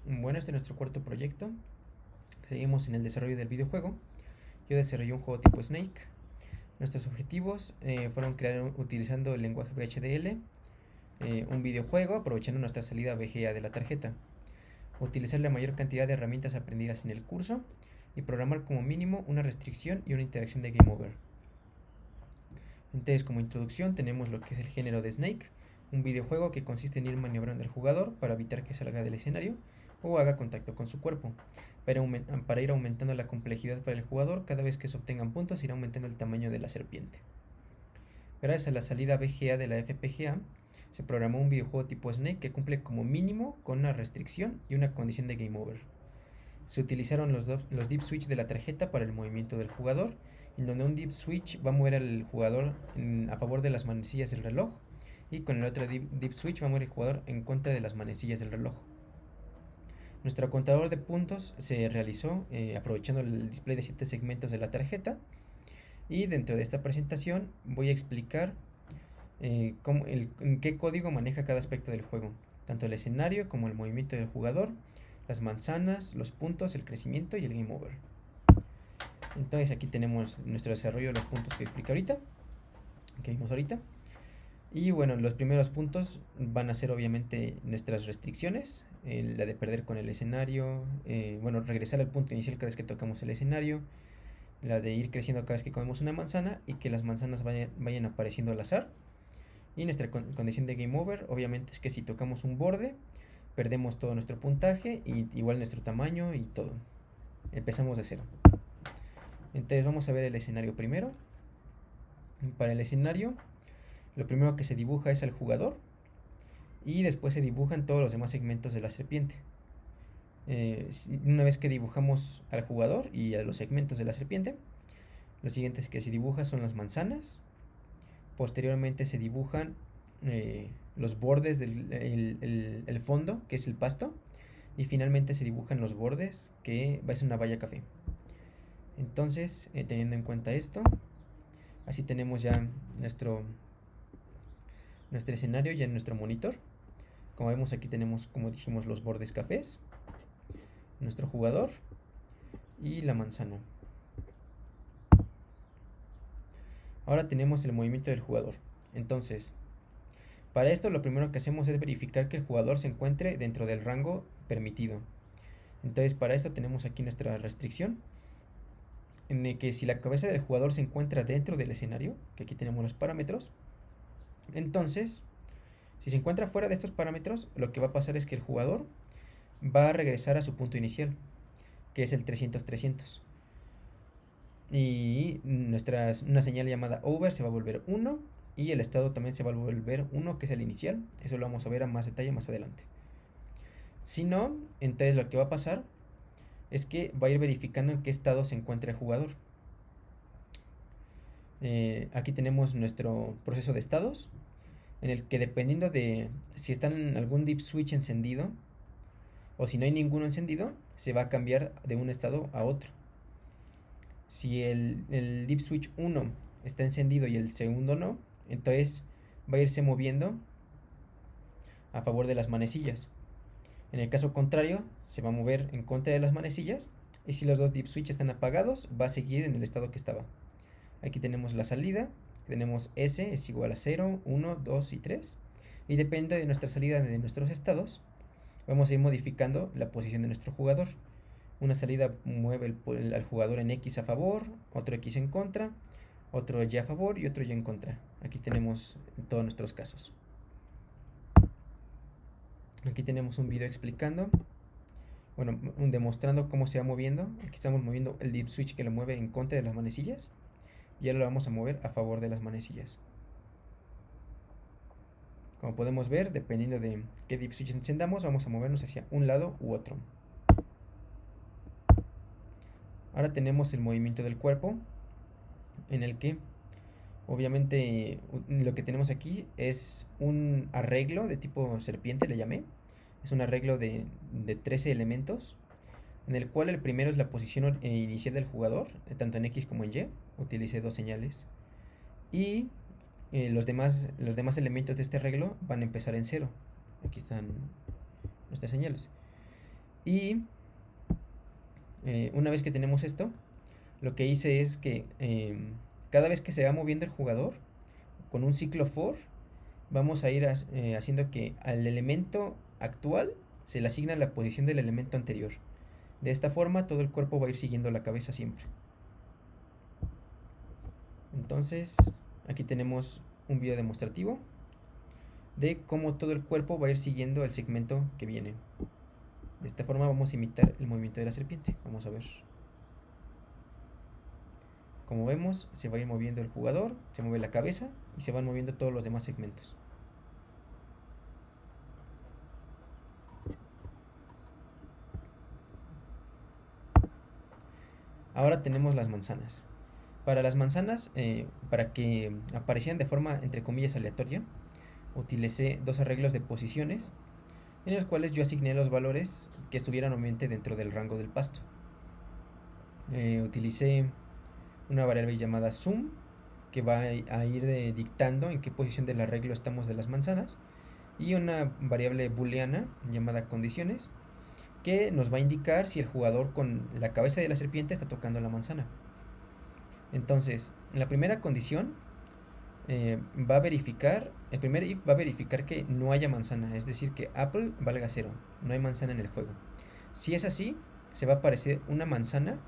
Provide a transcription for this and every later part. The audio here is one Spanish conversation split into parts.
Bueno, este es nuestro cuarto proyecto. Seguimos en el desarrollo del videojuego. Yo desarrollé un juego tipo Snake. Nuestros objetivos fueron crear utilizando el lenguaje VHDL, un videojuego aprovechando nuestra salida VGA de la tarjeta, utilizar la mayor cantidad de herramientas aprendidas en el curso y programar como mínimo una restricción y una interacción de Game Over. Entonces, como introducción tenemos lo que es el género de Snake, un videojuego que consiste en ir maniobrando al jugador para evitar que salga del escenario o haga contacto con su cuerpo. Para ir aumentando la complejidad para el jugador, cada vez que se obtengan puntos irá aumentando el tamaño de la serpiente. Gracias a la salida VGA de la FPGA, se programó un videojuego tipo Snake que cumple como mínimo con una restricción y una condición de Game Over. Se utilizaron los deep switch de la tarjeta para el movimiento del jugador, en donde un deep switch va a mover al jugador a favor de las manecillas del reloj y con el otro deep switch va a mover el jugador en contra de las manecillas del reloj. Nuestro contador de puntos se realizó aprovechando el display de 7 segmentos de la tarjeta, y dentro de esta presentación voy a explicar en qué código maneja cada aspecto del juego, tanto el escenario como el movimiento del jugador, las manzanas, los puntos, el crecimiento y el game over. Entonces aquí tenemos nuestro desarrollo de los puntos que expliqué ahorita, que vimos ahorita. Y bueno, los primeros puntos van a ser obviamente nuestras restricciones, la de perder con el escenario, bueno, regresar al punto inicial cada vez que tocamos el escenario, la de ir creciendo cada vez que comemos una manzana y que las manzanas vayan apareciendo al azar. Y nuestra condición de game over obviamente es que si tocamos un borde, perdemos todo nuestro puntaje, y igual nuestro tamaño y todo. Empezamos de cero. Entonces vamos a ver el escenario primero. Para el escenario, lo primero que se dibuja es al jugador y después se dibujan todos los demás segmentos de la serpiente. Una vez que dibujamos al jugador y a los segmentos de la serpiente, lo siguiente que se dibuja son las manzanas. Posteriormente se dibujan los bordes del el fondo, que es el pasto. Y finalmente se dibujan los bordes, que va a ser una valla café. Entonces, teniendo en cuenta esto, así tenemos ya nuestro escenario ya en nuestro monitor. Como vemos aquí tenemos, como dijimos, los bordes cafés, nuestro jugador y la manzana. Ahora tenemos el movimiento del jugador. Entonces, para esto lo primero que hacemos es verificar que el jugador se encuentre dentro del rango permitido. Entonces, para esto tenemos aquí nuestra restricción, en el que si la cabeza del jugador se encuentra dentro del escenario, que aquí tenemos los parámetros, entonces, si se encuentra fuera de estos parámetros, lo que va a pasar es que el jugador va a regresar a su punto inicial, que es el 300-300. Y una señal llamada over se va a volver 1 y el estado también se va a volver 1, que es el inicial. Eso lo vamos a ver a más detalle más adelante. Si no, entonces lo que va a pasar es que va a ir verificando en qué estado se encuentra el jugador. Aquí tenemos nuestro proceso de estados, en el que dependiendo de si está en algún deep switch encendido o si no hay ninguno encendido, se va a cambiar de un estado a otro. Si el deep switch 1 está encendido y el segundo no, entonces va a irse moviendo a favor de las manecillas. En el caso contrario, se va a mover en contra de las manecillas, y si los dos deep switch están apagados, va a seguir en el estado que estaba. Aquí tenemos la salida, tenemos S es igual a 0, 1, 2 y 3, y depende de nuestra salida de nuestros estados, vamos a ir modificando la posición de nuestro jugador. Una salida mueve al jugador en X a favor, otro X en contra, otro Y a favor y otro Y en contra. Aquí tenemos todos nuestros casos. Aquí tenemos un video explicando, bueno, demostrando cómo se va moviendo. Aquí estamos moviendo el deep switch que lo mueve en contra de las manecillas, y ahora lo vamos a mover a favor de las manecillas. Como podemos ver, dependiendo de qué deep switch encendamos, vamos a movernos hacia un lado u otro. Ahora tenemos el movimiento del cuerpo, en el que obviamente lo que tenemos aquí es un arreglo de tipo serpiente, le llamé. Es un arreglo de 13 elementos, en el cual el primero es la posición inicial del jugador, tanto en X como en Y. Utilicé dos señales. Y los demás elementos de este arreglo van a empezar en cero. Aquí están nuestras señales. Y una vez que tenemos esto, lo que hice es que cada vez que se va moviendo el jugador, con un ciclo for, vamos a ir haciendo que al elemento actual se le asigna la posición del elemento anterior. De esta forma todo el cuerpo va a ir siguiendo la cabeza siempre. Entonces aquí tenemos un video demostrativo de cómo todo el cuerpo va a ir siguiendo el segmento que viene. De esta forma vamos a imitar el movimiento de la serpiente. Vamos a ver. Como vemos, se va a ir moviendo el jugador, se mueve la cabeza y se van moviendo todos los demás segmentos. Ahora tenemos las manzanas. Para las manzanas, para que aparecieran de forma entre comillas aleatoria, utilicé dos arreglos de posiciones en los cuales yo asigné los valores que estuvieran obviamente dentro del rango del pasto. Utilicé una variable llamada sum que va a ir dictando en qué posición del arreglo estamos de las manzanas, y una variable booleana llamada condiciones que nos va a indicar si el jugador con la cabeza de la serpiente está tocando la manzana. Entonces, la primera condición va a verificar, el primer if va a verificar que no haya manzana, es decir, que Apple valga 0, no hay manzana en el juego. Si es así, se va a aparecer una manzana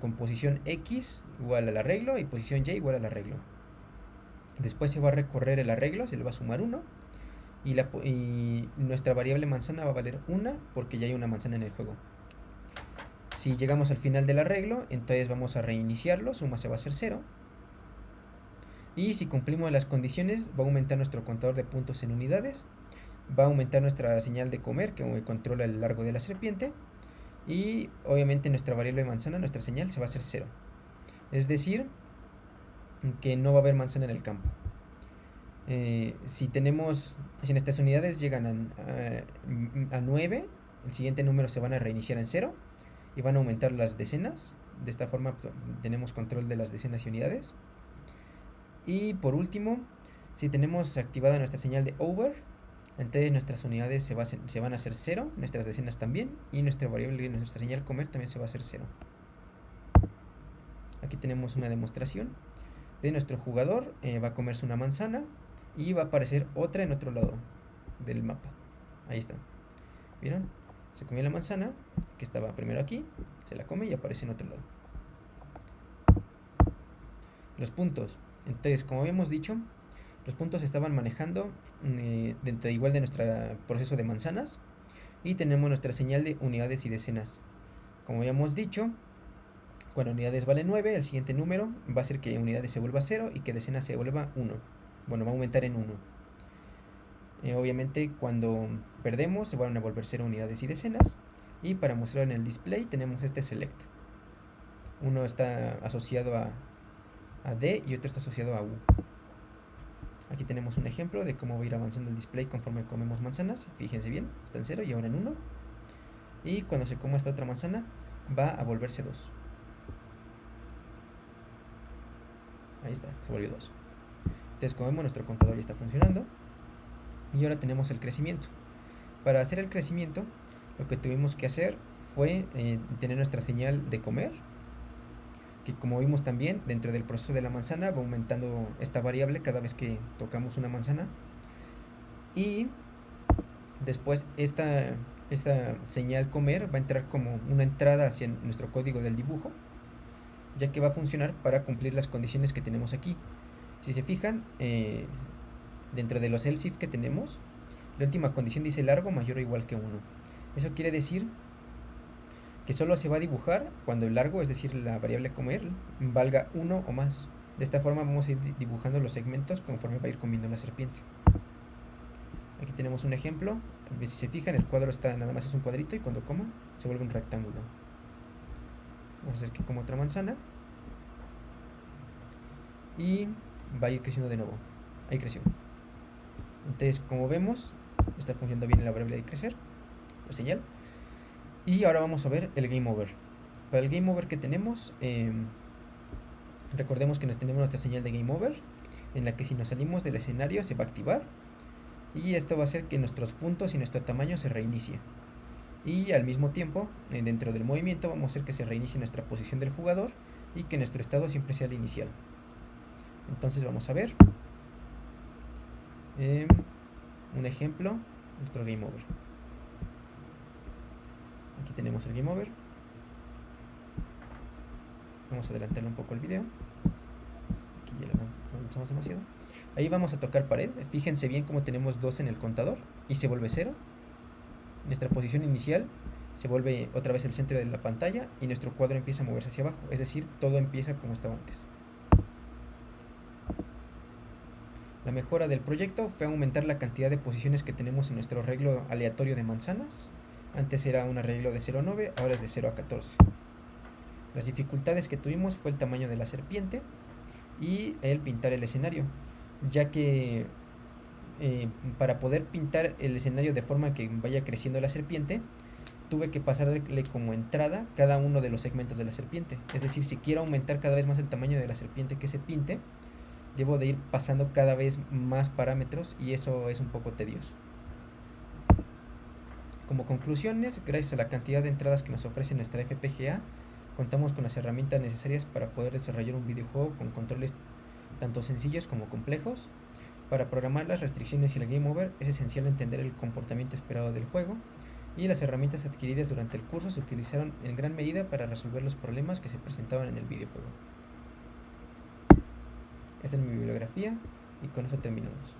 con posición X igual al arreglo y posición Y igual al arreglo. Después se va a recorrer el arreglo, se le va a sumar 1 y nuestra variable manzana va a valer 1 porque ya hay una manzana en el juego. Si llegamos al final del arreglo, entonces vamos a reiniciarlo, suma se va a hacer 0. Y si cumplimos las condiciones, va a aumentar nuestro contador de puntos en unidades, va a aumentar nuestra señal de comer que controla el largo de la serpiente, y obviamente nuestra variable manzana, nuestra señal, se va a hacer 0. Es decir, que no va a haber manzana en el campo. Si nuestras unidades llegan a 9, el siguiente número se van a reiniciar en 0 y van a aumentar las decenas. De esta forma tenemos control de las decenas y unidades. Y por último, si tenemos activada nuestra señal de over, entonces nuestras unidades se van a hacer 0, nuestras decenas también, y nuestra variable, nuestra señal comer también se va a hacer 0. Aquí tenemos una demostración de nuestro jugador, va a comerse una manzana y va a aparecer otra en otro lado del mapa. Ahí está. ¿Vieron? Se comió la manzana, que estaba primero aquí, se la come y aparece en otro lado. Los puntos. Entonces, como habíamos dicho, los puntos se estaban manejando dentro igual de nuestro proceso de manzanas, y tenemos nuestra señal de unidades y decenas. Como habíamos dicho, cuando unidades vale 9, el siguiente número va a ser que unidades se vuelva 0 y que decenas se vuelva 1. Bueno, va a aumentar en 1. Obviamente cuando perdemos se van a volver 0 unidades y decenas, y para mostrar en el display tenemos este select. Uno está asociado a D y otro está asociado a U. Aquí tenemos un ejemplo de cómo va a ir avanzando el display conforme comemos manzanas. Fíjense bien, está en 0 y ahora en 1. Y cuando se coma esta otra manzana va a volverse 2. Ahí está, se volvió 2. Entonces, como vemos, nuestro contador ya está funcionando. Y ahora tenemos el crecimiento. Para hacer el crecimiento, lo que tuvimos que hacer fue tener nuestra señal de comer, que como vimos también dentro del proceso de la manzana va aumentando esta variable cada vez que tocamos una manzana, y después esta señal comer va a entrar como una entrada hacia nuestro código del dibujo, ya que va a funcionar para cumplir las condiciones que tenemos aquí. Si se fijan, dentro de los else if que tenemos, la última condición dice largo mayor o igual que 1. Eso quiere decir que solo se va a dibujar cuando el largo, es decir, la variable comer, valga 1 o más. De esta forma vamos a ir dibujando los segmentos conforme va a ir comiendo la serpiente. Aquí tenemos un ejemplo. Si se fijan, el cuadro nada más es un cuadrito, y cuando coma se vuelve un rectángulo. Vamos a hacer que coma otra manzana y va a ir creciendo de nuevo. Ahí creció. Entonces, como vemos, está funcionando bien la variable de crecer, la señal. Y ahora vamos a ver el game over. Para el game over que tenemos, recordemos que tenemos nuestra señal de game over, en la que si nos salimos del escenario se va a activar, y esto va a hacer que nuestros puntos y nuestro tamaño se reinicie. Y al mismo tiempo, dentro del movimiento, vamos a hacer que se reinicie nuestra posición del jugador y que nuestro estado siempre sea el inicial. Entonces vamos a ver un ejemplo, nuestro game over. Aquí tenemos el game over. Vamos a adelantarle un poco el video. Aquí ya lo avanzamos demasiado. Ahí vamos a tocar pared. Fíjense bien cómo tenemos 2 en el contador y se vuelve 0. Nuestra posición inicial se vuelve otra vez el centro de la pantalla y nuestro cuadro empieza a moverse hacia abajo. Es decir, todo empieza como estaba antes. La mejora del proyecto fue aumentar la cantidad de posiciones que tenemos en nuestro arreglo aleatorio de manzanas. Antes era un arreglo de 0 a 9, ahora es de 0 a 14. Las dificultades que tuvimos fue el tamaño de la serpiente y el pintar el escenario, ya que para poder pintar el escenario de forma que vaya creciendo la serpiente, tuve que pasarle como entrada cada uno de los segmentos de la serpiente. Es decir, si quiero aumentar cada vez más el tamaño de la serpiente que se pinte, debo de ir pasando cada vez más parámetros y eso es un poco tedioso. Como conclusiones, gracias a la cantidad de entradas que nos ofrece nuestra FPGA, contamos con las herramientas necesarias para poder desarrollar un videojuego con controles tanto sencillos como complejos. Para programar las restricciones y el game over es esencial entender el comportamiento esperado del juego, y las herramientas adquiridas durante el curso se utilizaron en gran medida para resolver los problemas que se presentaban en el videojuego. Esta es mi bibliografía y con eso terminamos.